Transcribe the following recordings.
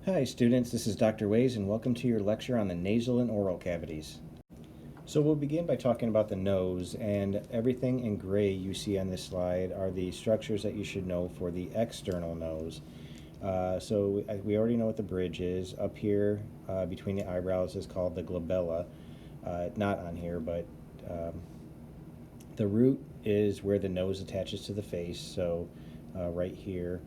Hi students, this is Dr. Ways and welcome to your lecture on the nasal and oral cavities. So we'll begin by talking about the nose, and everything in gray you see on this slide are the structures that you should know for the external nose. We already know what the bridge is. Up here between the eyebrows is called the glabella. Not on here, but the root is where the nose attaches to the face, so right here.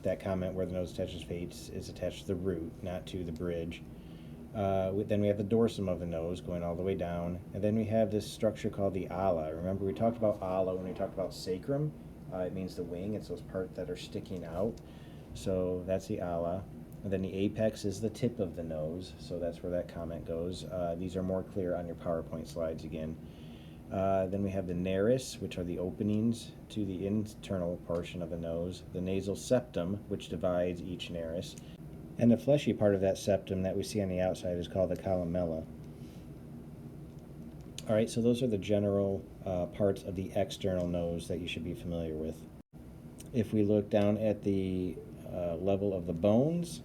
That comment where the nose attaches to the face is attached to the root, not to the bridge. Then we have the dorsum of the nose going all the way down, and then we have this structure called the ala. Remember, we talked about ala when we talked about sacrum. It means the wing. It's those parts that are sticking out. So that's the ala. And then the apex is the tip of the nose, so that's where that comment goes. These are more clear on your PowerPoint slides again. Then we have the nares, which are the openings to the internal portion of the nose, the nasal septum, which divides each nares, and the fleshy part of that septum that we see on the outside is called the columella. All right, so those are the general parts of the external nose that you should be familiar with. If we look down at the level of the bones,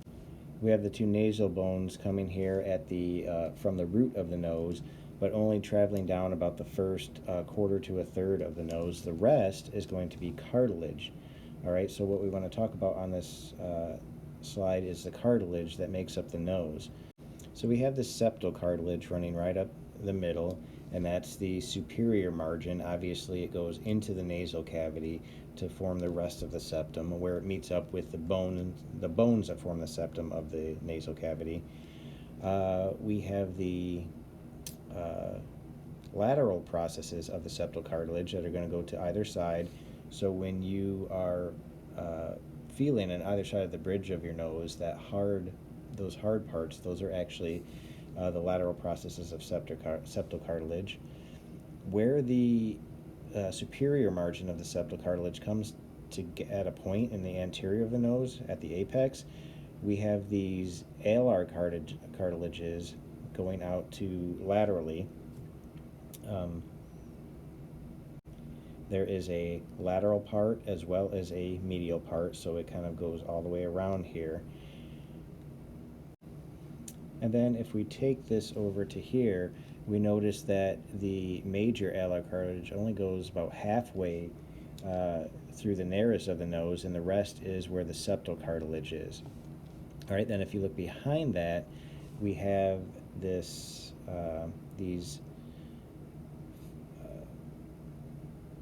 we have the two nasal bones coming here at the from the root of the nose, but only traveling down about the first quarter to a third of the nose. The rest is going to be cartilage. All right, so what we want to talk about on this slide is the cartilage that makes up the nose. So we have the septal cartilage running right up the middle, and that's the superior margin. Obviously, it goes into the nasal cavity to form the rest of the septum, where it meets up with the bones that form the septum of the nasal cavity. We have the lateral processes of the septal cartilage that are going to go to either side. So when you are feeling on either side of the bridge of your nose, those hard parts, those are actually the lateral processes of septal cartilage. Where the superior margin of the septal cartilage comes to get at a point in the anterior of the nose at the apex, we have these alar cartilages going out to laterally. There is a lateral part as well as a medial part, so it kind of goes all the way around here. And then if we take this over to here, we notice that the major alar cartilage only goes about halfway through the nares of the nose, and the rest is where the septal cartilage is. All right, then if you look behind that, we have these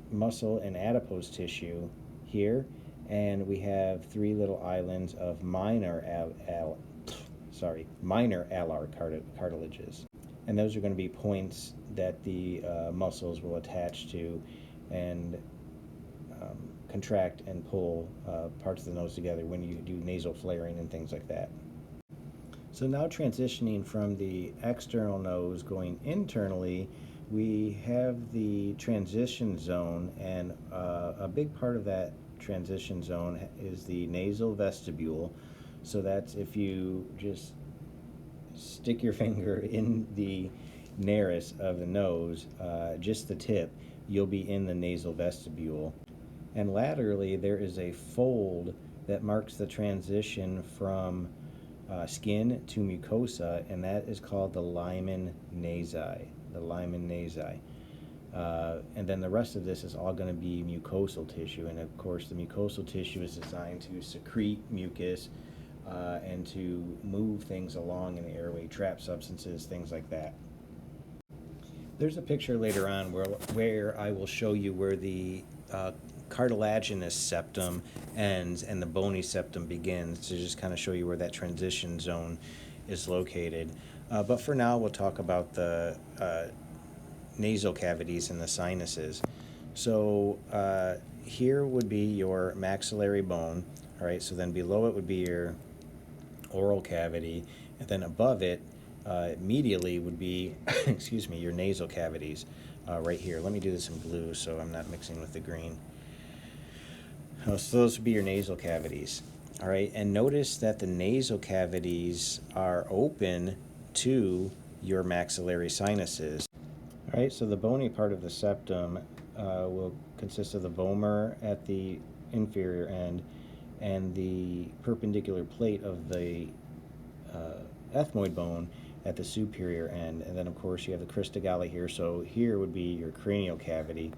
muscle and adipose tissue here, and we have three little islands of minor alar cartilages, and those are going to be points that the muscles will attach to and contract and pull parts of the nose together when you do nasal flaring and things like that. So now transitioning from the external nose going internally, we have the transition zone, and a big part of that transition zone is the nasal vestibule. So that's if you just stick your finger in the nares of the nose, just the tip, you'll be in the nasal vestibule. And laterally there is a fold that marks the transition from skin to mucosa, and that is called the Lymen nasi. And then the rest of this is all going to be mucosal tissue, and of course the mucosal tissue is designed to secrete mucus and to move things along in the airway, trap substances, things like that. There's a picture later on where I will show you where the cartilaginous septum ends and the bony septum begins, to just kind of show you where that transition zone is located. But for now, we'll talk about the nasal cavities and the sinuses. So here would be your maxillary bone. All right, so then below it would be your oral cavity, and then above it, medially would be, excuse me, your nasal cavities right here. Let me do this in blue so I'm not mixing with the green. So those would be your nasal cavities. All right, and notice that the nasal cavities are open to your maxillary sinuses. All right, so the bony part of the septum will consist of the vomer at the inferior end, and the perpendicular plate of the ethmoid bone at the superior end. And then of course you have the crista galli here, so here would be your cranial cavity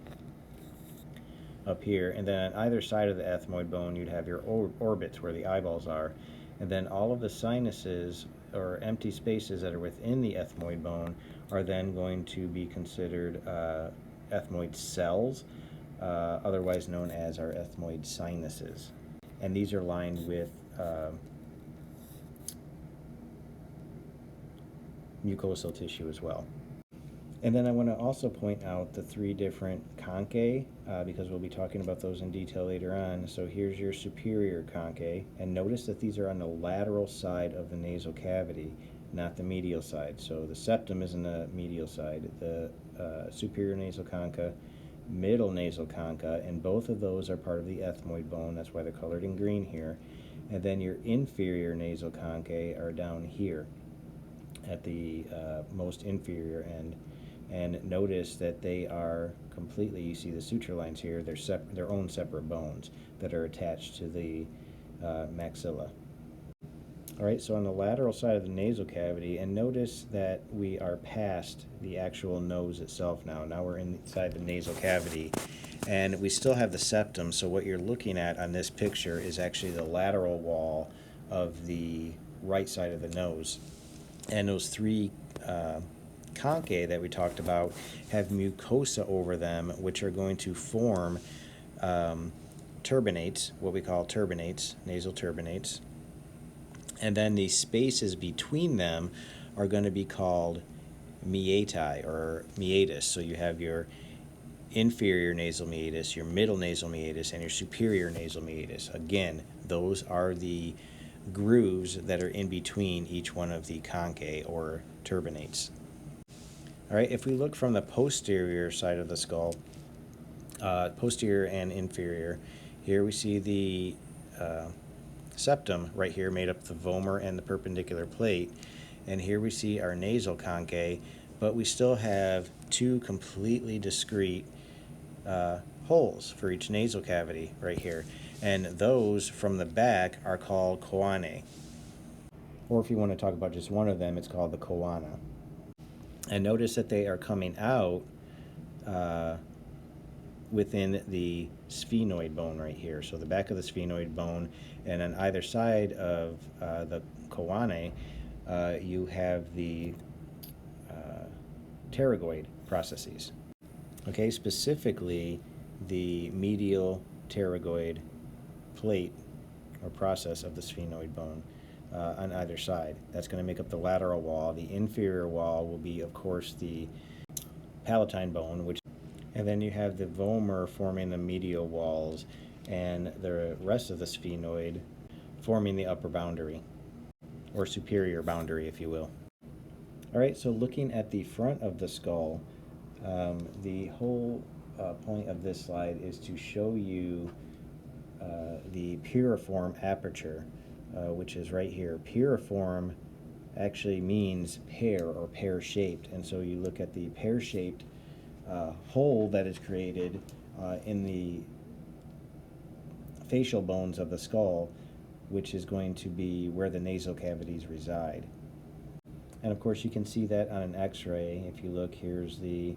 up here, and then on either side of the ethmoid bone you'd have your orbits where the eyeballs are, and then all of the sinuses or empty spaces that are within the ethmoid bone are then going to be considered ethmoid cells, otherwise known as our ethmoid sinuses, and these are lined with mucosal tissue as well. And then I want to also point out the three different conchae, because we'll be talking about those in detail later on. So here's your superior conchae, and notice that these are on the lateral side of the nasal cavity, not the medial side. So the septum is on the medial side, the superior nasal concha, middle nasal concha, and both of those are part of the ethmoid bone. That's why they're colored in green here. And then your inferior nasal conchae are down here at the most inferior end. And notice that they are completely, you see the suture lines here, they're their own separate bones that are attached to the maxilla. All right, so on the lateral side of the nasal cavity, and notice that we are past the actual nose itself now. Now we're inside the nasal cavity, and we still have the septum, so what you're looking at on this picture is actually the lateral wall of the right side of the nose. And those three conchae that we talked about have mucosa over them, which are going to form turbinates, what we call turbinates, nasal turbinates. And then the spaces between them are going to be called meatai or meatus. So you have your inferior nasal meatus, your middle nasal meatus, and your superior nasal meatus. Again, those are the grooves that are in between each one of the conchae or turbinates. All right, if we look from the posterior side of the skull, posterior and inferior, here we see the septum right here made up of the vomer and the perpendicular plate, and here we see our nasal conchae, but we still have two completely discrete holes for each nasal cavity right here, and those from the back are called choanae, or if you want to talk about just one of them, it's called the choana. And notice that they are coming out within the sphenoid bone right here. So the back of the sphenoid bone, and on either side of the choanae, you have the pterygoid processes. Okay, specifically the medial pterygoid plate or process of the sphenoid bone on either side. That's going to make up the lateral wall. The inferior wall will be, of course, the palatine bone, and then you have the vomer forming the medial walls, and the rest of the sphenoid forming the upper boundary, or superior boundary, if you will. All right, so looking at the front of the skull, the whole point of this slide is to show you the piriform aperture, which is right here. Piriform actually means pear or pear-shaped, and so you look at the pear-shaped hole that is created in the facial bones of the skull, which is going to be where the nasal cavities reside. And of course you can see that on an x-ray. If you look, here's the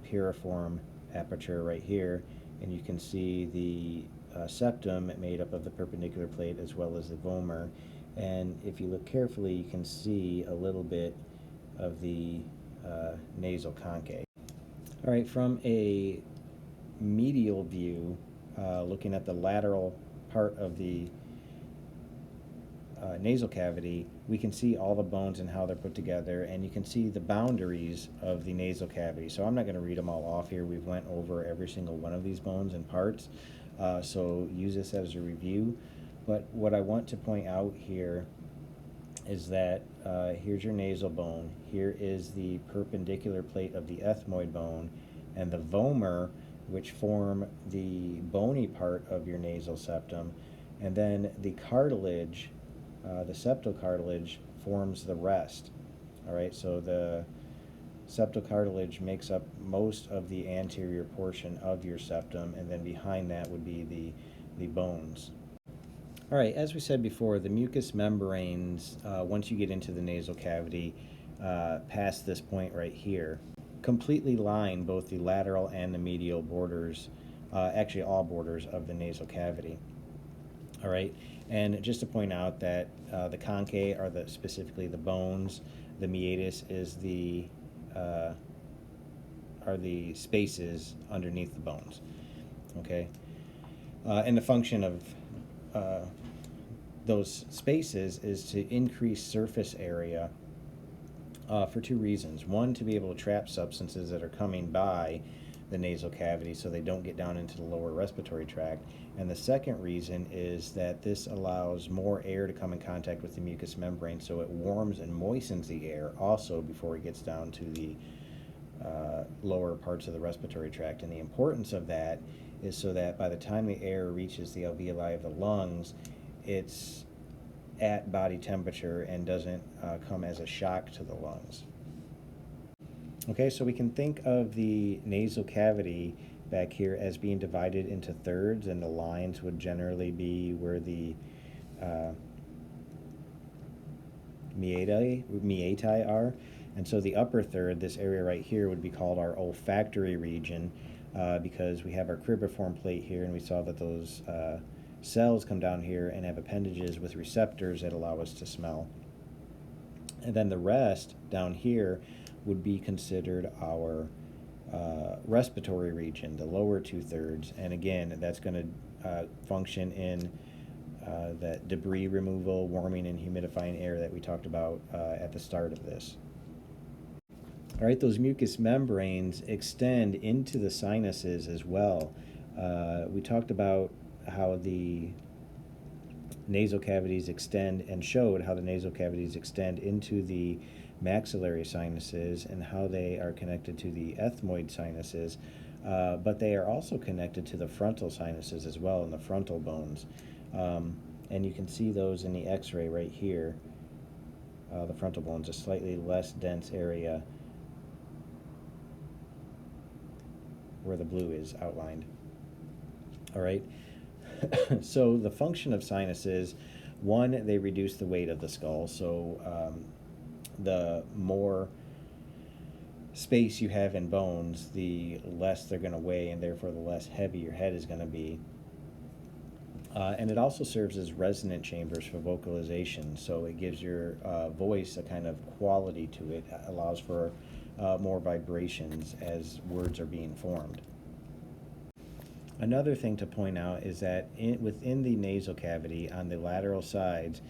piriform aperture right here, and you can see the septum made up of the perpendicular plate as well as the vomer, and if you look carefully you can see a little bit of the nasal conchae. All right, from a medial view, looking at the lateral part of the nasal cavity, we can see all the bones and how they're put together, and you can see the boundaries of the nasal cavity. So I'm not going to read them all off here. We've went over every single one of these bones and parts, so use this as a review. But what I want to point out here is that here's your nasal bone, here is the perpendicular plate of the ethmoid bone, and the vomer, which form the bony part of your nasal septum, and then the cartilage, the septal cartilage, forms the rest. All right, so the septal cartilage makes up most of the anterior portion of your septum, and then behind that would be the the bones. All right, as we said before, the mucous membranes, once you get into the nasal cavity, past this point right here, completely line both the lateral and the medial borders, actually all borders of the nasal cavity. All right, and just to point out that the conchae are specifically the bones, the meatus is are the spaces underneath the bones. Okay, and the function of those spaces is to increase surface area for two reasons. One, to be able to trap substances that are coming by the nasal cavity so they don't get down into the lower respiratory tract. And the second reason is that this allows more air to come in contact with the mucous membrane, so it warms and moistens the air also before it gets down to the lower parts of the respiratory tract. And the importance of that is so that by the time the air reaches the alveoli of the lungs, it's at body temperature and doesn't come as a shock to the lungs. Okay, so we can think of the nasal cavity back here as being divided into thirds, and the lines would generally be where the meati are. And so the upper third, this area right here, would be called our olfactory region because we have our cribriform plate here, and we saw that those cells come down here and have appendages with receptors that allow us to smell. And then the rest down here would be considered our respiratory region, the lower 2/3. And again, that's going to function in that debris removal, warming and humidifying air that we talked about at the start of this. All right, those mucous membranes extend into the sinuses as well. We talked about how the nasal cavities extend and showed how the nasal cavities extend into the maxillary sinuses and how they are connected to the ethmoid sinuses, but they are also connected to the frontal sinuses as well, and the frontal bones. And you can see those in the x-ray right here. The frontal bones, a slightly less dense area where the blue is outlined. All right. So the function of sinuses, one, they reduce the weight of the skull. So the more space you have in bones, the less they're going to weigh, and therefore the less heavy your head is going to be. And it also serves as resonant chambers for vocalization. So it gives your voice a kind of quality to it, allows for more vibrations as words are being formed. Another thing to point out is that within the nasal cavity, on the lateral sides,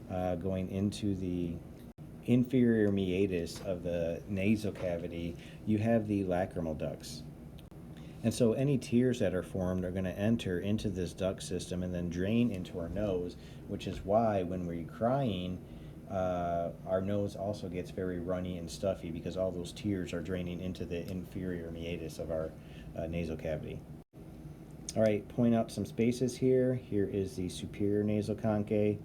going into the inferior meatus of the nasal cavity, you have the lacrimal ducts. And so any tears that are formed are going to enter into this duct system and then drain into our nose, which is why when we're crying, our nose also gets very runny and stuffy because all those tears are draining into the inferior meatus of our nasal cavity. All right, point out some spaces here. Here is the superior nasal conchae,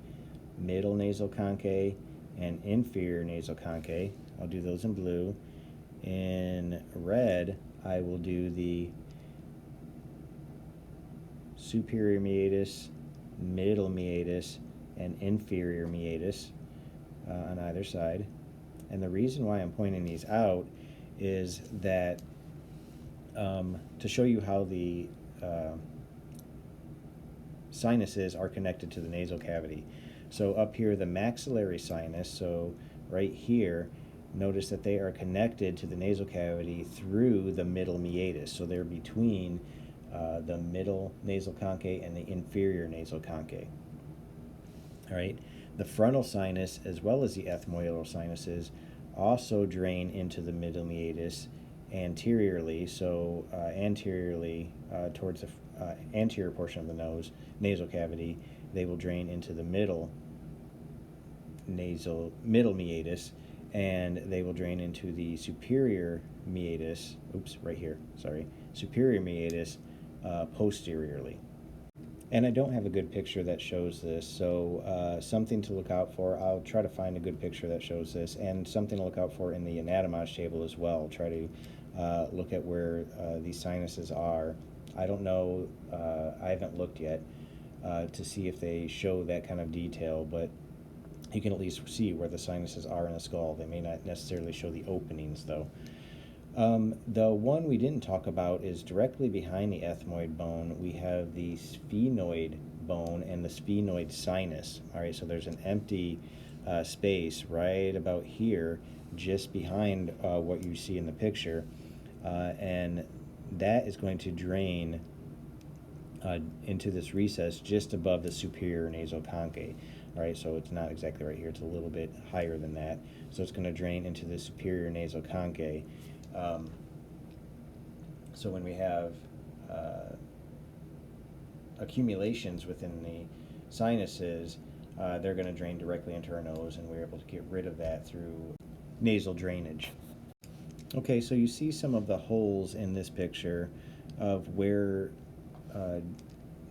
middle nasal conchae, and inferior nasal conchae. I'll do those in blue. In red, I will do the superior meatus, middle meatus, and inferior meatus on either side. And the reason why I'm pointing these out is that to show you how the sinuses are connected to the nasal cavity. So up here, the maxillary sinus, so right here, notice that they are connected to the nasal cavity through the middle meatus. So they're between the middle nasal conchae and the inferior nasal conchae. All right. The frontal sinus, as well as the ethmoidal sinuses, also drain into the middle meatus anteriorly. So anteriorly towards the anterior portion of the nasal cavity, they will drain into the middle meatus, and they will drain into the superior meatus. Superior meatus posteriorly. And I don't have a good picture that shows this, so something to look out for. I'll try to find a good picture that shows this, and something to look out for in the anatomage table as well. Try to look at where these sinuses are. I don't know, I haven't looked yet, to see if they show that kind of detail, but you can at least see where the sinuses are in the skull. They may not necessarily show the openings, though. The one we didn't talk about is directly behind the ethmoid bone. We have the sphenoid bone and the sphenoid sinus. All right, so there's an empty space right about here, just behind what you see in the picture, and that is going to drain into this recess just above the superior nasal conchae. All right, so it's not exactly right here, it's a little bit higher than that. So it's going to drain into the superior nasal conchae. So when we have accumulations within the sinuses, they're going to drain directly into our nose, and we're able to get rid of that through nasal drainage. Okay, so you see some of the holes in this picture of where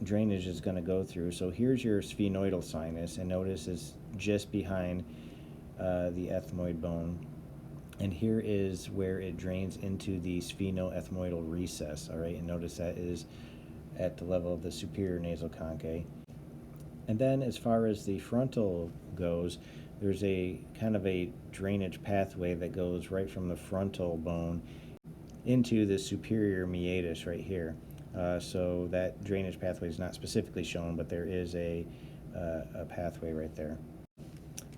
drainage is going to go through. So here's your sphenoidal sinus, and notice it's just behind the ethmoid bone. And here is where it drains into the sphenoethmoidal recess, all right? And notice that is at the level of the superior nasal conchae. And then as far as the frontal goes, there's a kind of a drainage pathway that goes right from the frontal bone into the superior meatus right here. So that drainage pathway is not specifically shown, but there is a pathway right there.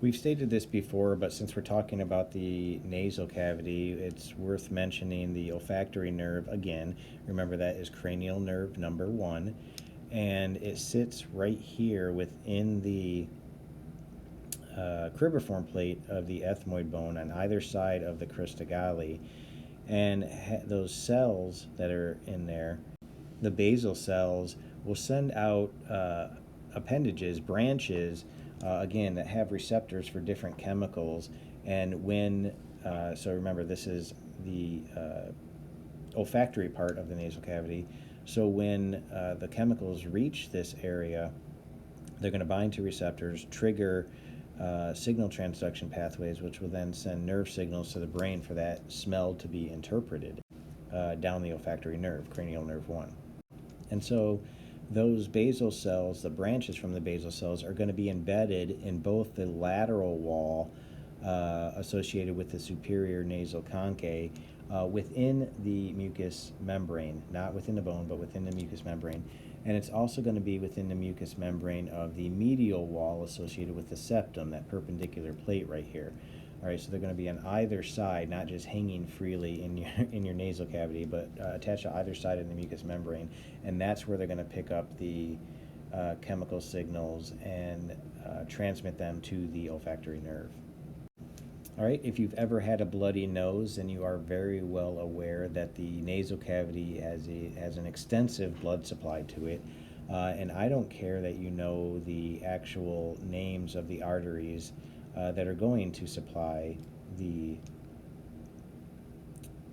We've stated this before, but since we're talking about the nasal cavity, it's worth mentioning the olfactory nerve again. Remember, that is cranial nerve number 1, and it sits right here within the cribriform plate of the ethmoid bone on either side of the crista galli. And those cells that are in there, the basal cells, will send out appendages, branches, again, that have receptors for different chemicals. And when, so remember, this is the olfactory part of the nasal cavity. So when the chemicals reach this area, they're going to bind to receptors, trigger signal transduction pathways, which will then send nerve signals to the brain for that smell to be interpreted down the olfactory nerve, cranial nerve 1. And so those basal cells, the branches from the basal cells, are going to be embedded in both the lateral wall associated with the superior nasal conchae within the mucous membrane, not within the bone, but within the mucous membrane. And it's also going to be within the mucous membrane of the medial wall associated with the septum, that perpendicular plate right here. All right, so they're going to be on either side, not just hanging freely in your nasal cavity, but attached to either side of the mucous membrane, and that's where they're going to pick up the chemical signals and transmit them to the olfactory nerve. All right, if you've ever had a bloody nose, then you are very well aware that the nasal cavity has an extensive blood supply to it. And I don't care that you know the actual names of the arteries that are going to supply the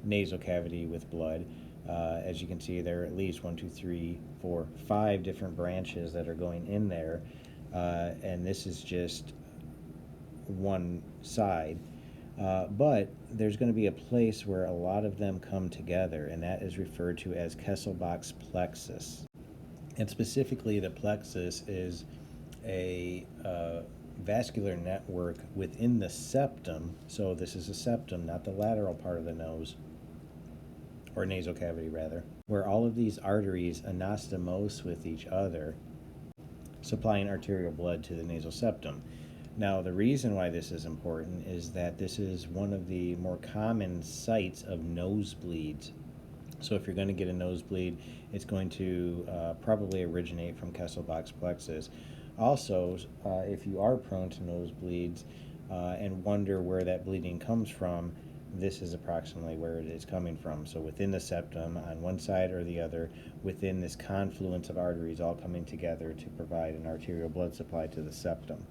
nasal cavity with blood. As you can see, there are at least 1, 2, 3, 4, 5 different branches that are going in there, and this is just one side. But there's going to be a place where a lot of them come together, and that is referred to as Kesselbach's plexus. And specifically, the plexus is a vascular network within the septum. So this is a septum, not the lateral part of the nose, or nasal cavity rather, where all of these arteries anastomose with each other, supplying arterial blood to the nasal septum. Now, the reason why this is important is that this is one of the more common sites of nosebleeds. So if you're going to get a nosebleed, it's going to probably originate from Kesselbach's plexus. Also, if you are prone to nosebleeds and wonder where that bleeding comes from, this is approximately where it is coming from. So within the septum, on one side or the other, within this confluence of arteries all coming together to provide an arterial blood supply to the septum.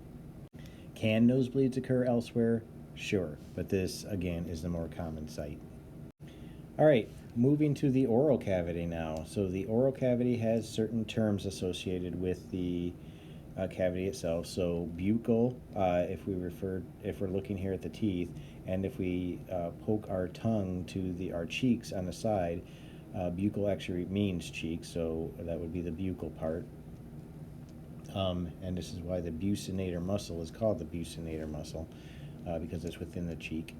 Can nosebleeds occur elsewhere? Sure, but this, again, is the more common site. All right, moving to the oral cavity now. So the oral cavity has certain terms associated with the cavity itself. So buccal, if we're looking here at the teeth, and if we poke our tongue to our cheeks on the side, buccal actually means cheek, so that would be the buccal part. And this is why the buccinator muscle is called the buccinator muscle, because it's within the cheek.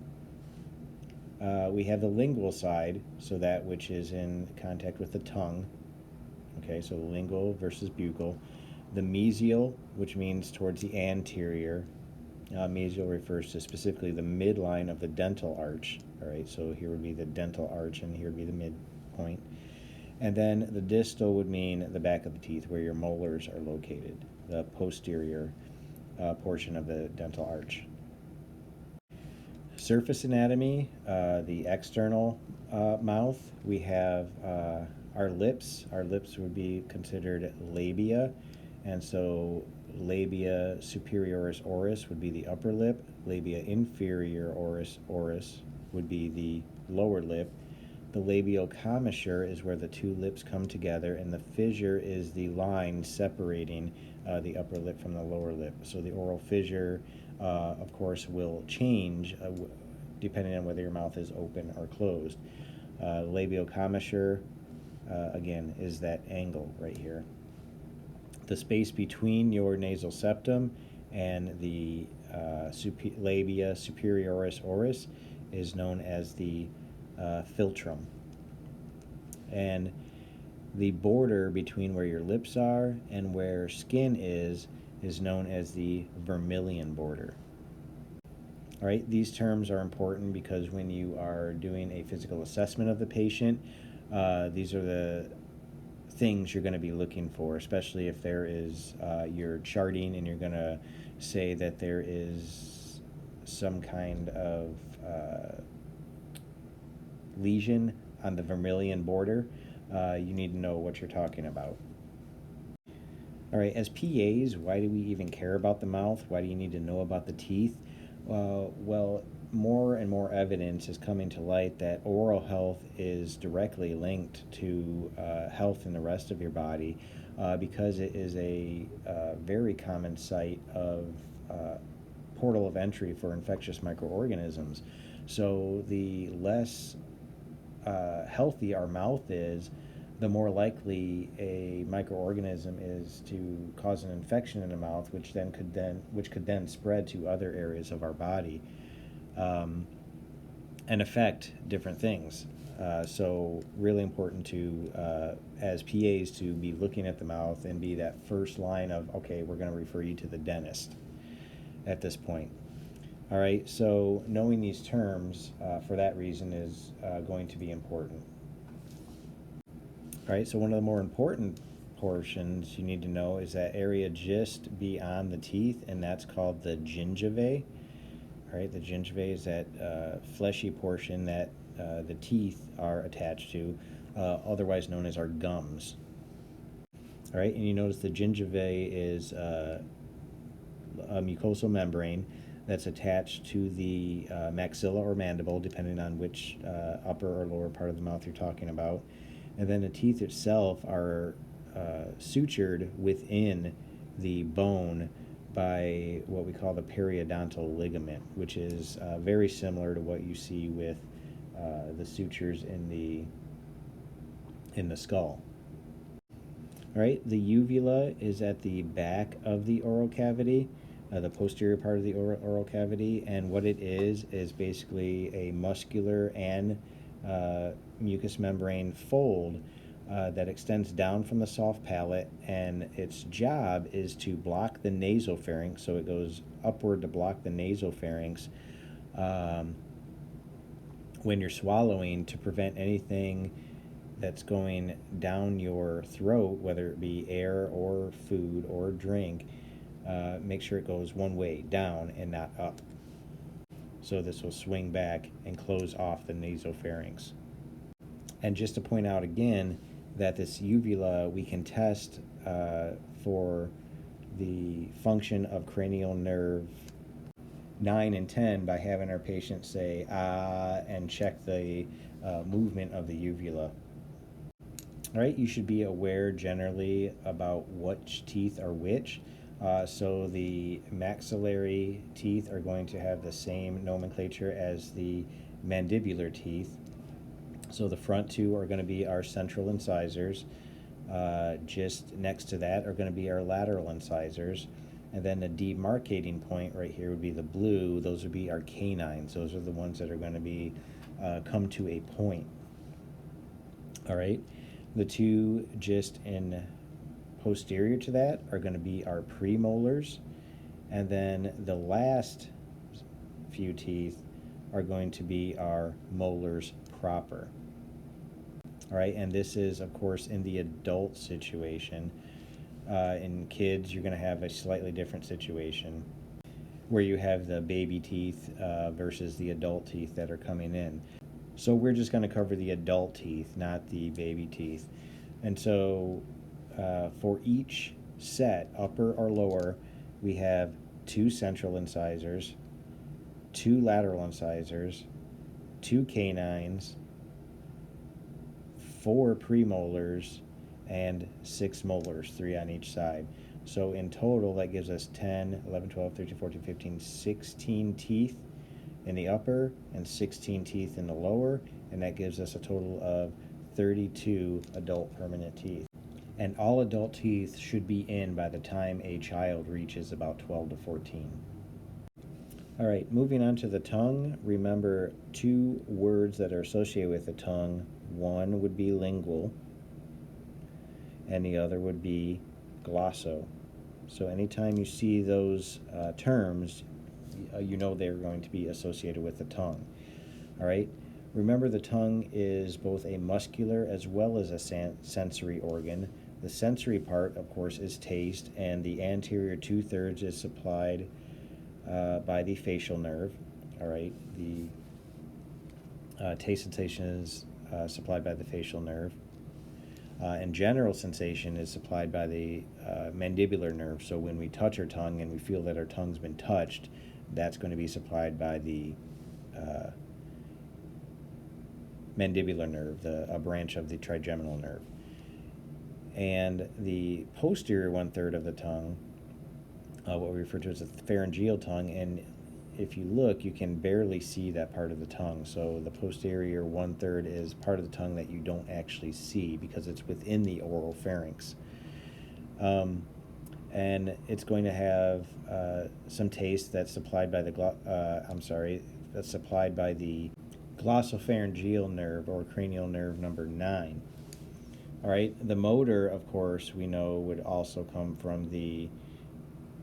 We have the lingual side, so that which is in contact with the tongue. Okay, so lingual versus buccal. The mesial, which means towards the anterior. Mesial refers to specifically the midline of the dental arch. All right, so here would be the dental arch, and here would be the midpoint. And then the distal would mean the back of the teeth, where your molars are located, the posterior portion of the dental arch. Surface anatomy, the external mouth, we have our lips. Our lips would be considered labia, and so labia superioris oris would be the upper lip, labia inferioris oris would be the lower lip. The labial commissure is where the two lips come together, and the fissure is the line separating the upper lip from the lower lip. So the oral fissure, of course, will change depending on whether your mouth is open or closed. Labial commissure, again, is that angle right here. The space between your nasal septum and the labia superioris oris is known as the philtrum. And the border between where your lips are and where skin is known as the vermilion border. All right, these terms are important because when you are doing a physical assessment of the patient, these are the things you're going to be looking for, especially if there is you're charting and you're going to say that there is some kind of lesion on the vermilion border. You need to know what you're talking about. All right, as PAs, why do we even care about the mouth? Why do you need to know about the teeth? Well, more and more evidence is coming to light that oral health is directly linked to health in the rest of your body, because it is a very common site of portal of entry for infectious microorganisms. So the less healthy our mouth is, the more likely a microorganism is to cause an infection in the mouth, which could then spread to other areas of our body and affect different things. So really important to, as PAs, to be looking at the mouth and be that first line of, okay, we're going to refer you to the dentist at this point. All right, so knowing these terms for that reason is going to be important. All right, so one of the more important portions you need to know is that area just beyond the teeth, and that's called the gingivae. All right, the gingivae is that fleshy portion that the teeth are attached to, otherwise known as our gums. All right, and you notice the gingivae is a mucosal membrane that's attached to the maxilla or mandible, depending on which upper or lower part of the mouth you're talking about. And then the teeth itself are sutured within the bone by what we call the periodontal ligament, which is very similar to what you see with the sutures in the skull. All right, the uvula is at the back of the oral cavity, the posterior part of the oral cavity, and what it is basically a muscular and mucous membrane fold that extends down from the soft palate, and its job is to block the nasopharynx, so it goes upward to block the nasopharynx when you're swallowing, to prevent anything that's going down your throat, whether it be air or food or drink. Make sure it goes one way, down and not up. So this will swing back and close off the nasopharynx. And just to point out again that this uvula, we can test for the function of cranial nerve 9 and 10 by having our patient say ah and check the movement of the uvula. All right, you should be aware generally about which teeth are which. So the maxillary teeth are going to have the same nomenclature as the mandibular teeth. So the front two are going to be our central incisors. Just next to that are going to be our lateral incisors. And then the demarcating point right here would be the blue. Those would be our canines. Those are the ones that are going to be come to a point. All right. The two just in posterior to that are going to be our premolars. And then the last few teeth are going to be our molars proper. All right, and this is, of course, in the adult situation. In kids, you're going to have a slightly different situation where you have the baby teeth versus the adult teeth that are coming in. So we're just going to cover the adult teeth, not the baby teeth. And so for each set, upper or lower, we have 2 central incisors, 2 lateral incisors, 2 canines, 4 premolars, and 6 molars, 3 on each side. So in total, that gives us 10, 11, 12, 13, 14, 15, 16 teeth in the upper and 16 teeth in the lower, and that gives us a total of 32 adult permanent teeth. And all adult teeth should be in by the time a child reaches about 12 to 14. All right, moving on to the tongue. Remember 2 words that are associated with the tongue. One would be lingual, and the other would be glosso. So anytime you see those terms, you know they're going to be associated with the tongue. All right. Remember, the tongue is both a muscular as well as a sensory organ. The sensory part, of course, is taste, and the anterior 2/3 is supplied by the facial nerve. All right. The taste sensation is supplied by the facial nerve. And general sensation is supplied by the mandibular nerve. So when we touch our tongue and we feel that our tongue's been touched, that's going to be supplied by the mandibular nerve, a branch of the trigeminal nerve. And the posterior 1/3 of the tongue, what we refer to as the pharyngeal tongue, and if you look, you can barely see that part of the tongue. So the posterior 1/3 is part of the tongue that you don't actually see because it's within the oral pharynx. And it's going to have some taste that's supplied by the glossopharyngeal nerve, or cranial nerve number 9. All right. The motor, of course, we know would also come from the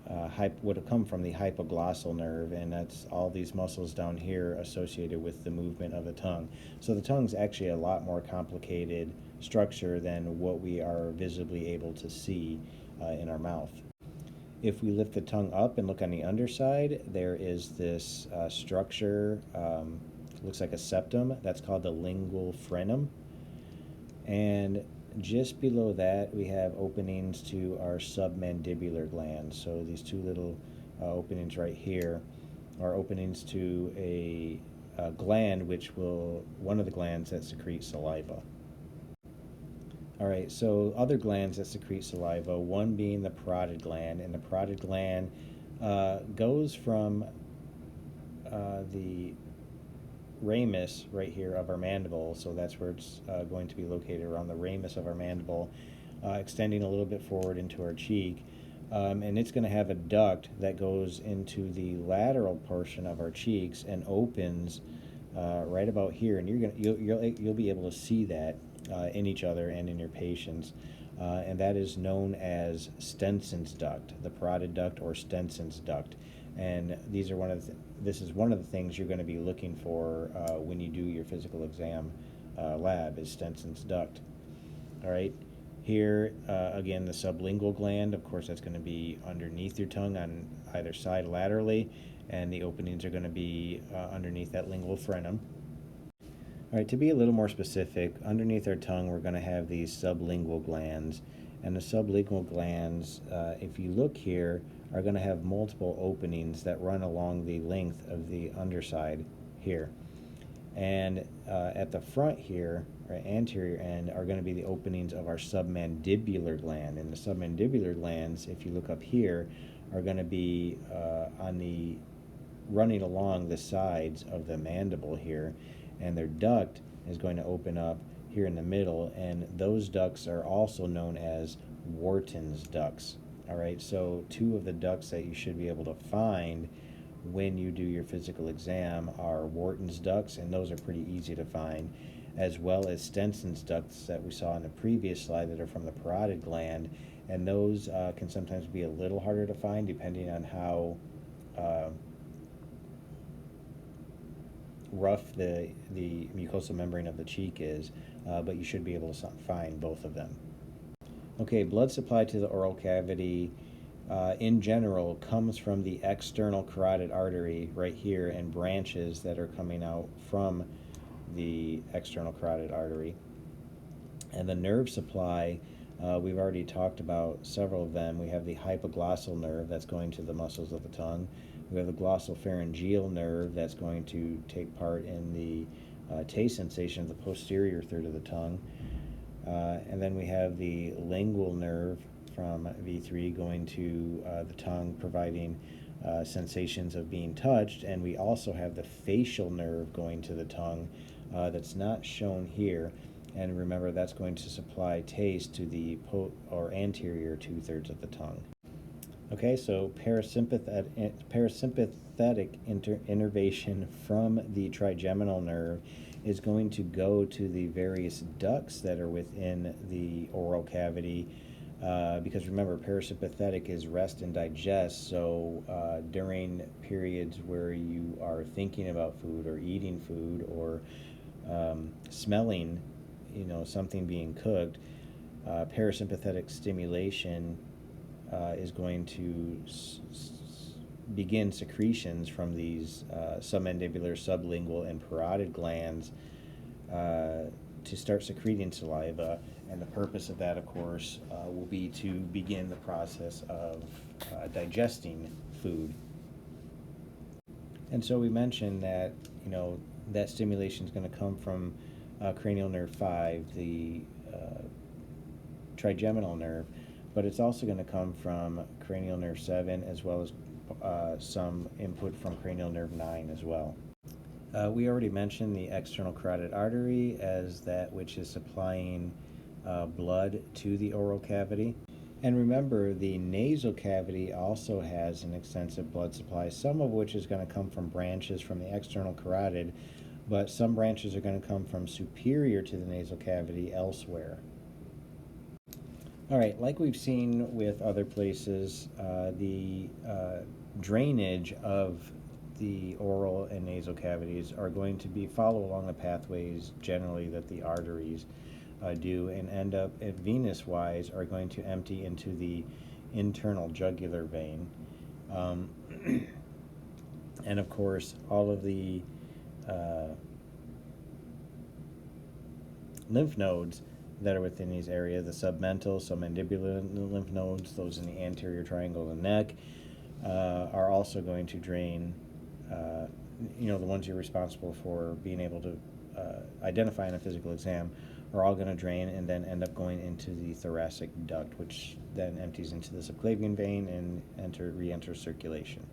hypoglossal nerve, and that's all these muscles down here associated with the movement of the tongue. So the tongue's actually a lot more complicated structure than what we are visibly able to see in our mouth. If we lift the tongue up and look on the underside, there is this structure, looks like a septum, that's called the lingual frenum. And just below that, we have openings to our submandibular glands. So these 2 little openings right here are openings to a gland, one of the glands that secrete saliva. All right, so other glands that secrete saliva, one being the parotid gland, and the parotid gland goes from the ramus right here of our mandible, so that's where it's going to be located, around the ramus of our mandible, extending a little bit forward into our cheek, and it's going to have a duct that goes into the lateral portion of our cheeks and opens right about here, and you'll be able to see that in each other and in your patients, and that is known as Stenson's duct, the parotid duct or Stenson's duct. And this is one of the things you're going to be looking for when you do your physical exam lab, is Stenson's duct. All right. Here, again, the sublingual gland, of course, that's going to be underneath your tongue on either side laterally, and the openings are going to be underneath that lingual frenum. All right, to be a little more specific, underneath our tongue, we're going to have these sublingual glands. And the sublingual glands, if you look here, are going to have multiple openings that run along the length of the underside here. And at the front here, or anterior end, are going to be the openings of our submandibular gland. And the submandibular glands, if you look up here, are going to be running along the sides of the mandible here. And their duct is going to open up here in the middle, and those ducts are also known as Wharton's ducts. All right, so two of the ducts that you should be able to find when you do your physical exam are Wharton's ducts, and those are pretty easy to find, as well as Stenson's ducts that we saw in the previous slide that are from the parotid gland, and those can sometimes be a little harder to find depending on how rough the mucosal membrane of the cheek is, but you should be able to find both of them. Okay, blood supply to the oral cavity in general comes from the external carotid artery right here, and branches that are coming out from the external carotid artery. And the nerve supply, we've already talked about several of them. We have the hypoglossal nerve that's going to the muscles of the tongue. We have the glossopharyngeal nerve that's going to take part in the taste sensation of the posterior third of the tongue. And then we have the lingual nerve from V3 going to the tongue, providing sensations of being touched. And we also have the facial nerve going to the tongue that's not shown here. And remember, that's going to supply taste to the anterior 2/3 of the tongue. Okay, so parasympathetic innervation from the trigeminal nerve is going to go to the various ducts that are within the oral cavity, because remember, parasympathetic is rest and digest, so during periods where you are thinking about food or eating food or smelling, something being cooked, parasympathetic stimulation is going to begin secretions from these submandibular, sublingual, and parotid glands to start secreting saliva. And the purpose of that, of course, will be to begin the process of digesting food. And so we mentioned that, that stimulation is going to come from cranial nerve 5, the trigeminal nerve, but it's also going to come from cranial nerve 7, as well as some input from cranial nerve 9 as well. We already mentioned the external carotid artery as that which is supplying blood to the oral cavity. And remember, the nasal cavity also has an extensive blood supply, some of which is going to come from branches from the external carotid, but some branches are going to come from superior to the nasal cavity elsewhere. All right, like we've seen with other places, the drainage of the oral and nasal cavities are going to follow along the pathways generally that the arteries do, and end up, at venous-wise, are going to empty into the internal jugular vein. And of course, all of the lymph nodes that are within these areas, the submental, submandibular lymph nodes, those in the anterior triangle of the neck, are also going to drain, the ones you're responsible for being able to identify in a physical exam, are all going to drain and then end up going into the thoracic duct, which then empties into the subclavian vein and re-enters circulation.